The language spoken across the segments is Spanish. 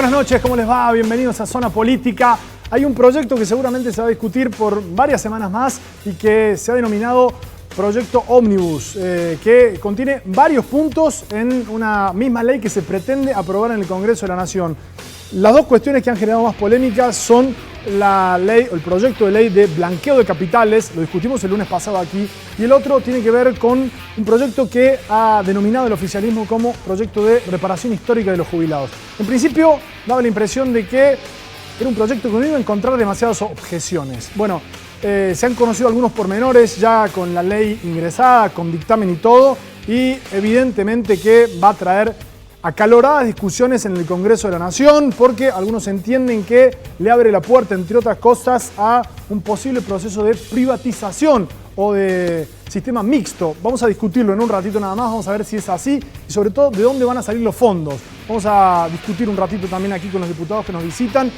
Buenas noches, ¿cómo les va? Bienvenidos a Zona Política. Hay un proyecto que seguramente se va a discutir por varias semanas más y que se ha denominado Proyecto Ómnibus, que contiene varios puntos en una misma ley que se pretende aprobar en el Congreso de la Nación. Las dos cuestiones que han generado más polémicas son la ley, el proyecto de ley de blanqueo de capitales, lo discutimos el lunes pasado aquí, y el otro tiene que ver con un proyecto que ha denominado el oficialismo como proyecto de reparación histórica de los jubilados. En principio daba la impresión de que era un proyecto que no iba a encontrar demasiadas objeciones. Bueno, se han conocido algunos pormenores ya con la ley ingresada, con dictamen y todo, y evidentemente que va a traer acaloradas discusiones en el Congreso de la Nación, porque algunos entienden que le abre la puerta, entre otras cosas, a un posible proceso de privatización o de sistema mixto. Vamos a discutirlo en un ratito nada más, vamos a ver si es así y sobre todo de dónde van a salir los fondos. Vamos a discutir un ratito también aquí con los diputados que nos visitan,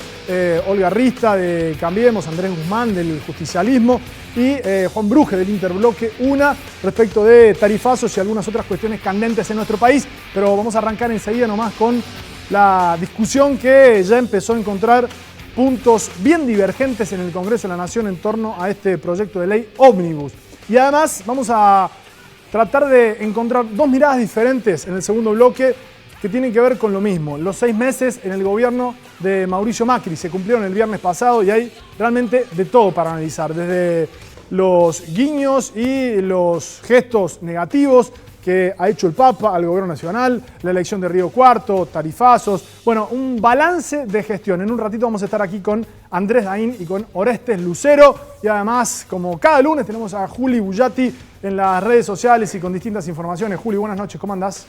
Olga Rista de Cambiemos, Andrés Guzmán del Justicialismo y Juan Bruje del Interbloque UNA respecto de tarifazos y algunas otras cuestiones candentes en nuestro país, pero vamos a arrancar enseguida nomás con la discusión que ya empezó a encontrar puntos bien divergentes en el Congreso de la Nación en torno a este proyecto de ley ómnibus. Y además vamos a tratar de encontrar dos miradas diferentes en el segundo bloque que tienen que ver con lo mismo. Los 6 meses en el gobierno de Mauricio Macri se cumplieron el viernes pasado y hay realmente de todo para analizar, desde los guiños y los gestos negativos que ha hecho el Papa al gobierno nacional, la elección de Río Cuarto, tarifazos, bueno, un balance de gestión. En un ratito vamos a estar aquí con Andrés Daín y con Orestes Lucero y además, como cada lunes, tenemos a Juli Bullati en las redes sociales y con distintas informaciones. Juli, buenas noches, ¿cómo andás?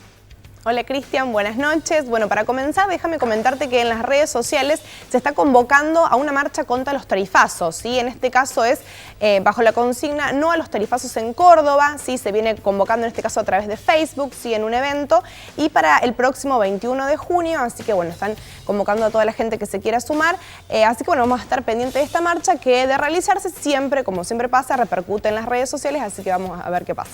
Hola Cristian, buenas noches. Bueno, para comenzar, déjame comentarte que en las redes sociales se está convocando a una marcha contra los tarifazos, ¿sí? En este caso es bajo la consigna no a los tarifazos en Córdoba, ¿sí? Se viene convocando en este caso a través de Facebook, ¿sí? En un evento y para el próximo 21 de junio, así que bueno, están convocando a toda la gente que se quiera sumar, así que bueno, vamos a estar pendientes de esta marcha que de realizarse siempre, como siempre pasa, repercute en las redes sociales, así que vamos a ver qué pasa.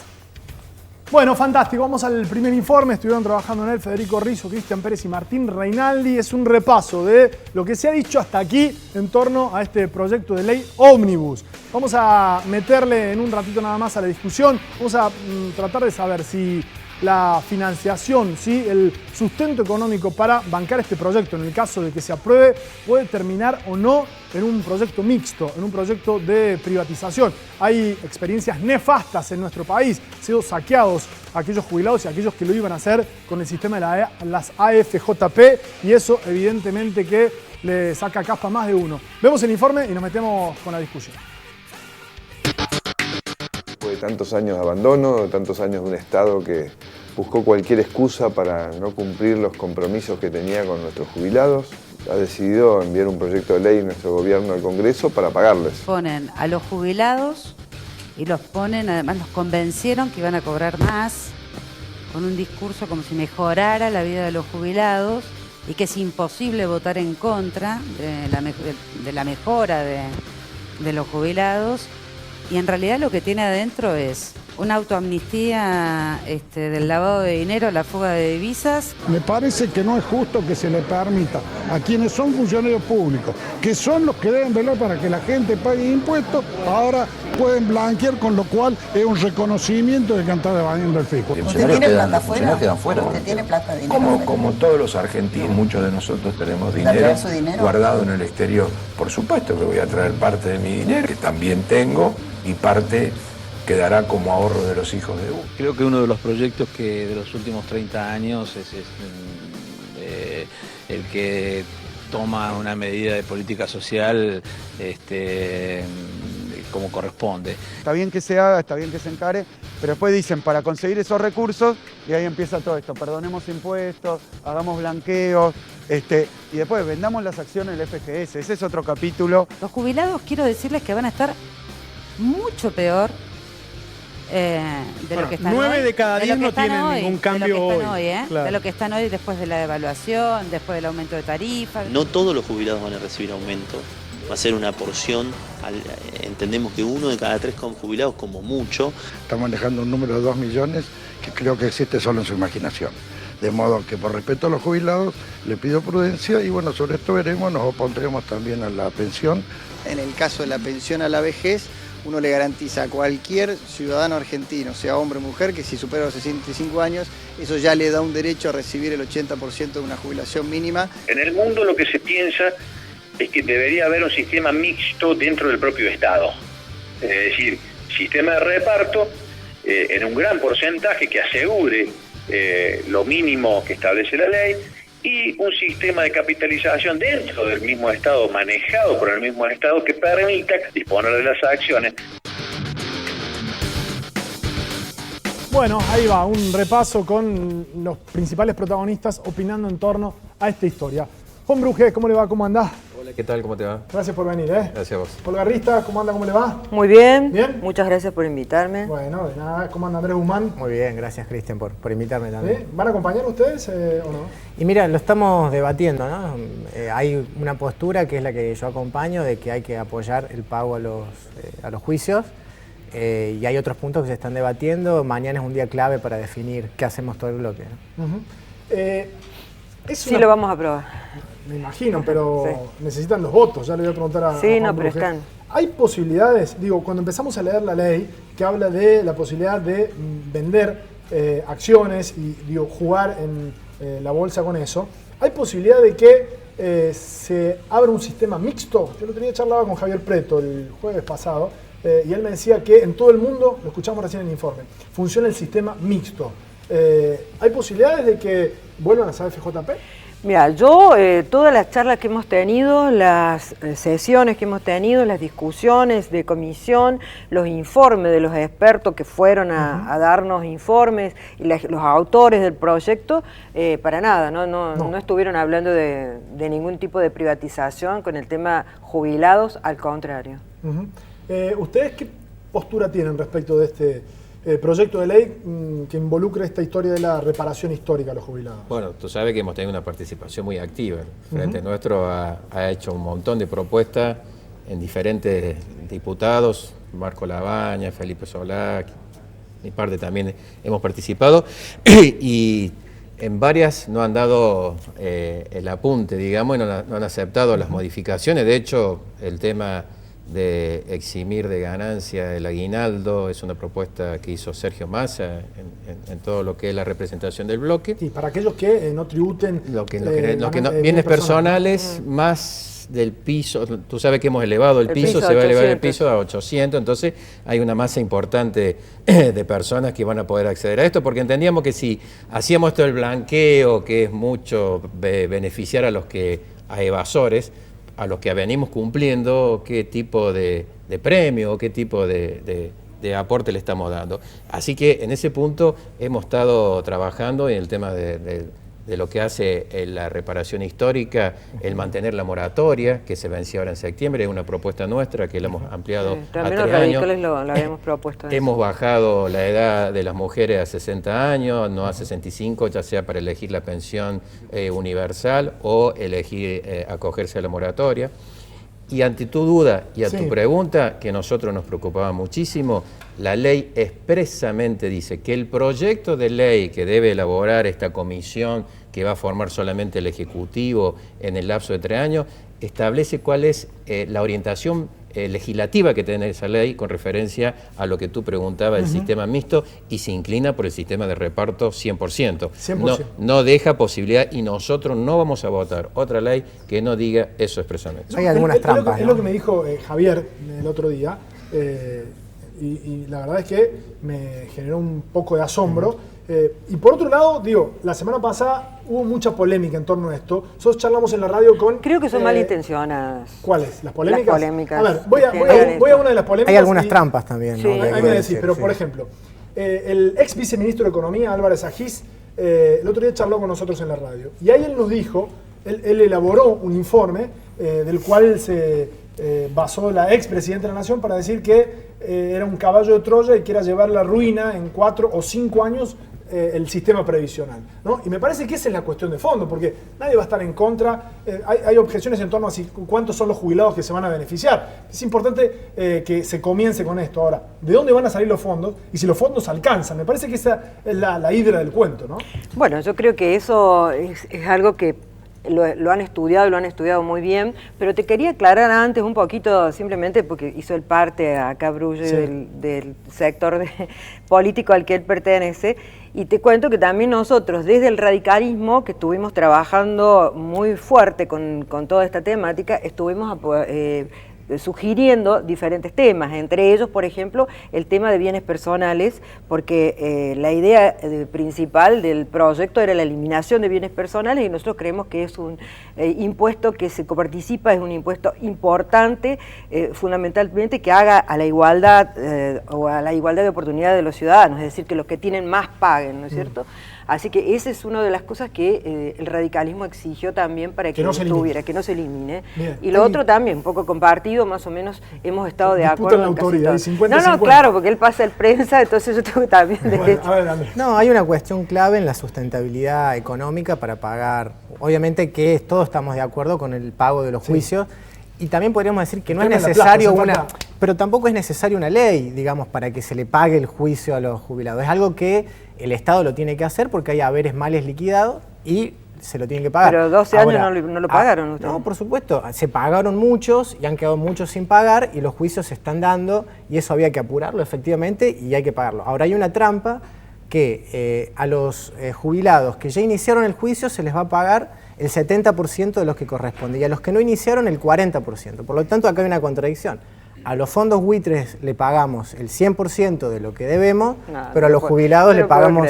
Bueno, fantástico. Vamos al primer informe. Estuvieron trabajando en él Federico Rizzo, Cristian Pérez y Martín Reinaldi. Es un repaso de lo que se ha dicho hasta aquí en torno a este proyecto de ley ómnibus. Vamos a meterle en un ratito nada más a la discusión. Vamos a tratar de saber si la financiación, ¿sí? El sustento económico para bancar este proyecto, en el caso de que se apruebe, puede terminar o no en un proyecto mixto, en un proyecto de privatización. Hay experiencias nefastas en nuestro país, han sido saqueados aquellos jubilados y aquellos que lo iban a hacer con el sistema de las AFJP y eso evidentemente que le saca caspa a más de uno. Vemos el informe y nos metemos con la discusión. Después de tantos años de abandono, tantos años de un Estado que buscó cualquier excusa para no cumplir los compromisos que tenía con nuestros jubilados, ha decidido enviar un proyecto de ley en nuestro gobierno al Congreso para pagarles. Ponen a los jubilados y los ponen, además los convencieron que iban a cobrar más, con un discurso como si mejorara la vida de los jubilados y que es imposible votar en contra de la mejora de los jubilados. Y en realidad lo que tiene adentro es una autoamnistía del lavado de dinero, la fuga de divisas. Me parece que no es justo que se le permita a quienes son funcionarios públicos, que son los que deben velar para que la gente pague impuestos, ahora pueden blanquear, con lo cual es un reconocimiento de que han estado evadiendo el fisco. ¿Usted tiene plata afuera? ¿Usted tiene plata de dinero? Como todos los argentinos, muchos de nosotros tenemos dinero guardado en el exterior. Por supuesto que voy a traer parte de mi dinero, que también tengo, y parte quedará como ahorro de los hijos de uno. Creo que uno de los proyectos que de los últimos 30 años es el que toma una medida de política social como corresponde. Está bien que se haga, está bien que se encare, pero después dicen para conseguir esos recursos y ahí empieza todo esto, perdonemos impuestos, hagamos blanqueos, y después vendamos las acciones del FGS, ese es otro capítulo. Los jubilados, quiero decirles que van a estar mucho peor de lo que están 9 hoy. de cada 10 no tienen ningún cambio hoy. Claro. De lo que están hoy después de la devaluación, después del aumento de tarifas. No todos los jubilados van a recibir aumento. Va a ser una porción, entendemos que 1 de cada 3 con jubilados como mucho. Estamos manejando un número de 2 millones que creo que existe solo en su imaginación. De modo que por respeto a los jubilados le pido prudencia y bueno, sobre esto veremos, nos opondremos también a la pensión. En el caso de la pensión a la vejez, uno le garantiza a cualquier ciudadano argentino, sea hombre o mujer, que si supera los 65 años, eso ya le da un derecho a recibir el 80% de una jubilación mínima. En el mundo lo que se piensa es que debería haber un sistema mixto dentro del propio Estado. Es decir, sistema de reparto en un gran porcentaje que asegure lo mínimo que establece la ley y un sistema de capitalización dentro del mismo Estado, manejado por el mismo Estado, que permita disponer de las acciones. Bueno, ahí va, un repaso con los principales protagonistas opinando en torno a esta historia. Juan Bruje, ¿cómo le va? ¿Cómo andás? Hola, ¿qué tal? ¿Cómo te va? Gracias por venir, ¿eh? Gracias a vos. Polgarrista, ¿cómo anda? ¿Cómo le va? Muy bien. ¿Bien? Muchas gracias por invitarme. Bueno, de nada. ¿Cómo anda Andrés Guzmán? Muy bien, gracias Cristian por invitarme también. ¿Sí? ¿Van a acompañar ustedes o no? Y mira, lo estamos debatiendo, ¿no? Hay una postura que es la que yo acompaño, de que hay que apoyar el pago a los juicios. Y hay otros puntos que se están debatiendo. Mañana es un día clave para definir qué hacemos todo el bloque, ¿no? Sí, lo vamos a aprobar. Me imagino, pero sí. Necesitan los votos, ya le voy a preguntar a Sí, Juan no, pero Bruje. están. ¿Hay posibilidades, digo, cuando empezamos a leer la ley, que habla de la posibilidad de vender acciones y digo, jugar en la bolsa con eso, ¿hay posibilidad de que se abra un sistema mixto? Yo el otro día charlaba con Javier Preto el jueves pasado, y él me decía que en todo el mundo, lo escuchamos recién en el informe, funciona el sistema mixto. ¿Hay posibilidades de que vuelvan a ser FJP? Mira, yo todas las charlas que hemos tenido, las sesiones que hemos tenido, las discusiones de comisión, los informes de los expertos que fueron a darnos informes y los autores del proyecto, para nada, no estuvieron hablando de ningún tipo de privatización con el tema jubilados, al contrario. ¿Ustedes qué postura tienen respecto de este proyecto de ley que involucra esta historia de la reparación histórica a los jubilados? Bueno, tú sabes que hemos tenido una participación muy activa. El Frente Nuestro ha hecho un montón de propuestas en diferentes diputados, Marco Labaña, Felipe Solá, mi parte también hemos participado, y en varias no han dado el apunte, digamos, y no han aceptado las modificaciones. De hecho, el tema de eximir de ganancia el aguinaldo es una propuesta que hizo Sergio Massa en todo lo que es la representación del bloque. Sí, para aquellos que no tributen bienes personales más del piso. Tú sabes que hemos elevado el piso, se va a elevar el piso a 800, entonces hay una masa importante de personas que van a poder acceder a esto, porque entendíamos que si hacíamos esto del blanqueo, que es mucho beneficiar a evasores, a los que venimos cumpliendo, qué tipo de premio, qué tipo de aporte le estamos dando. Así que en ese punto hemos estado trabajando en el tema de lo que hace la reparación histórica, el mantener la moratoria, que se venció ahora en septiembre, es una propuesta nuestra que la hemos ampliado a 3 años. También los radicales lo habíamos propuesto. Hemos bajado la edad de las mujeres a 60 años, no a 65, ya sea para elegir la pensión universal o elegir acogerse a la moratoria. Y ante tu duda y a tu pregunta, que a nosotros nos preocupaba muchísimo, la ley expresamente dice que el proyecto de ley que debe elaborar esta comisión, que va a formar solamente el Ejecutivo en el lapso de 3 años, establece cuál es la orientación legislativa que tiene esa ley con referencia a lo que tú preguntabas del sistema mixto, y se inclina por el sistema de reparto 100%. 100%. No deja posibilidad, y nosotros no vamos a votar otra ley que no diga eso expresamente. Hay algunas trampas. Es lo que me dijo Javier el otro día, y la verdad es que me generó un poco de asombro. Y por otro lado, digo, la semana pasada hubo mucha polémica en torno a esto. Nosotros charlamos en la radio con... Creo que son malintencionadas. ¿Cuáles? ¿Las polémicas? Las polémicas. A ver, voy a una de las polémicas. Hay algunas trampas también. Sí. ¿no? Hay que decir, pero por ejemplo, el ex viceministro de Economía, Álvarez Agis, el otro día charló con nosotros en la radio. Y ahí él nos dijo, él elaboró un informe del cual se basó la expresidenta de la Nación para decir que era un caballo de Troya y que era llevar la ruina en 4 o 5 años el sistema previsional, ¿no? Y me parece que esa es la cuestión de fondo, porque nadie va a estar en contra. Hay objeciones en torno a cuántos son los jubilados que se van a beneficiar. Es importante que se comience con esto. Ahora, ¿de dónde van a salir los fondos? Y si los fondos alcanzan. Me parece que esa es la hidra del cuento, ¿no? Bueno, yo creo que eso es algo que lo han estudiado muy bien, pero te quería aclarar antes un poquito, simplemente porque hizo el parte acá Brugge del sector político al que él pertenece, y te cuento que también nosotros desde el radicalismo, que estuvimos trabajando muy fuerte con toda esta temática, estuvimos sugiriendo diferentes temas, entre ellos, por ejemplo, el tema de bienes personales, porque la idea principal del proyecto era la eliminación de bienes personales, y nosotros creemos que es un impuesto que se coparticipa, es un impuesto importante, fundamentalmente que haga a la igualdad o a la igualdad de oportunidades de los ciudadanos, es decir, que los que tienen más paguen, ¿no es cierto? Así que esa es una de las cosas que el radicalismo exigió también para que no se elimine. Bien. Y lo otro también, un poco compartido, más o menos hemos estado de acuerdo. La autoridad, casi 50, no, claro, porque él pasa el prensa, entonces yo tengo también derecho. No, hay una cuestión clave en la sustentabilidad económica para pagar. Obviamente que todos estamos de acuerdo con el pago de los juicios. Y también podríamos decir que no es necesario pero tampoco es necesaria una ley, digamos, para que se le pague el juicio a los jubilados. Es algo que el Estado lo tiene que hacer porque hay haberes males liquidados y se lo tienen que pagar. Pero 12 años no lo pagaron ustedes. No, por supuesto. Se pagaron muchos y han quedado muchos sin pagar y los juicios se están dando y eso había que apurarlo efectivamente y hay que pagarlo. Ahora hay una trampa que a los jubilados que ya iniciaron el juicio se les va a pagar el 70% de los que corresponde y a los que no iniciaron el 40%. Por lo tanto, acá hay una contradicción. A los fondos buitres le pagamos el 100% de lo que debemos, pero a los jubilados le pagamos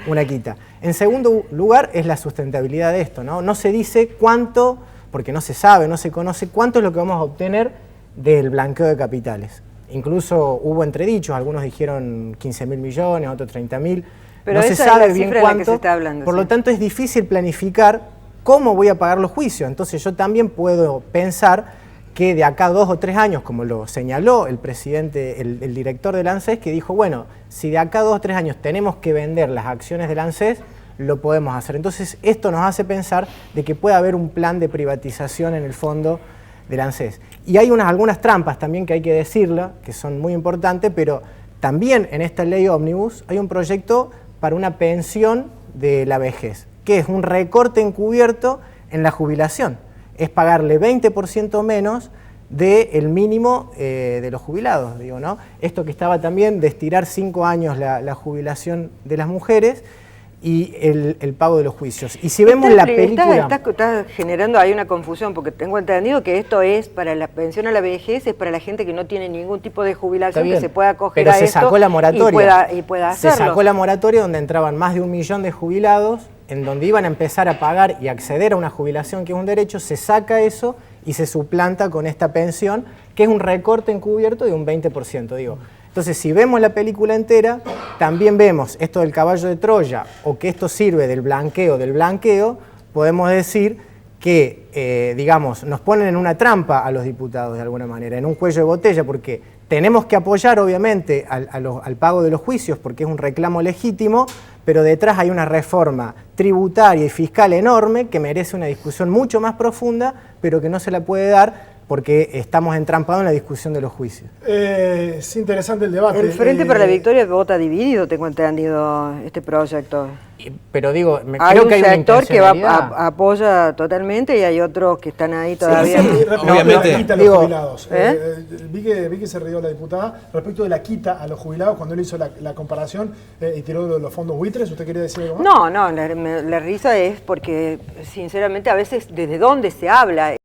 una quita. En segundo lugar, es la sustentabilidad de esto, ¿no? No se dice cuánto, porque no se sabe, no se conoce cuánto es lo que vamos a obtener del blanqueo de capitales. Incluso hubo entredichos, algunos dijeron 15.000 millones, otros 30.000. Pero no se sabe bien cuánto. Por lo tanto, es difícil planificar cómo voy a pagar los juicios. Entonces yo también puedo pensar que de acá a 2 o 3 años, como lo señaló el presidente, el director del ANSES, que dijo, bueno, si de acá a 2 o 3 años tenemos que vender las acciones del ANSES, lo podemos hacer. Entonces esto nos hace pensar de que puede haber un plan de privatización en el fondo del ANSES. Y hay algunas trampas también que hay que decirlo, que son muy importantes, pero también en esta ley ómnibus hay un proyecto para una pensión de la vejez, que es un recorte encubierto en la jubilación. Es pagarle 20% menos del mínimo de los jubilados, digo, ¿no? Esto que estaba también de estirar 5 años la jubilación de las mujeres y el pago de los juicios. Y si vemos la película... Está generando ahí una confusión, porque tengo entendido que esto es para la pensión a la vejez, es para la gente que no tiene ningún tipo de jubilación, que se pueda acoger a esto. Pero se sacó la moratoria. Y pueda hacerlo. Se sacó la moratoria donde entraban más de 1 millón de jubilados, en donde iban a empezar a pagar y acceder a una jubilación que es un derecho, se saca eso y se suplanta con esta pensión, que es un recorte encubierto de un 20%, digo. Entonces, si vemos la película entera, también vemos esto del caballo de Troya, o que esto sirve del blanqueo, podemos decir que, digamos, nos ponen en una trampa a los diputados de alguna manera, en un cuello de botella, porque tenemos que apoyar, obviamente, al pago de los juicios, porque es un reclamo legítimo, pero detrás hay una reforma tributaria y fiscal enorme que merece una discusión mucho más profunda, pero que no se la puede dar porque estamos entrampados en la discusión de los juicios. Es interesante el debate. El Frente para la Victoria vota dividido, tengo entendido, este proyecto. Pero digo, creo que hay un sector que apoya totalmente y hay otros que están ahí todavía. Obviamente. La quita a los jubilados. Vi que se rió la diputada respecto de la quita a los jubilados cuando él hizo la comparación y tiró de los fondos buitres. ¿Usted quería decir algo más? No, la risa es porque, sinceramente, a veces desde dónde se habla.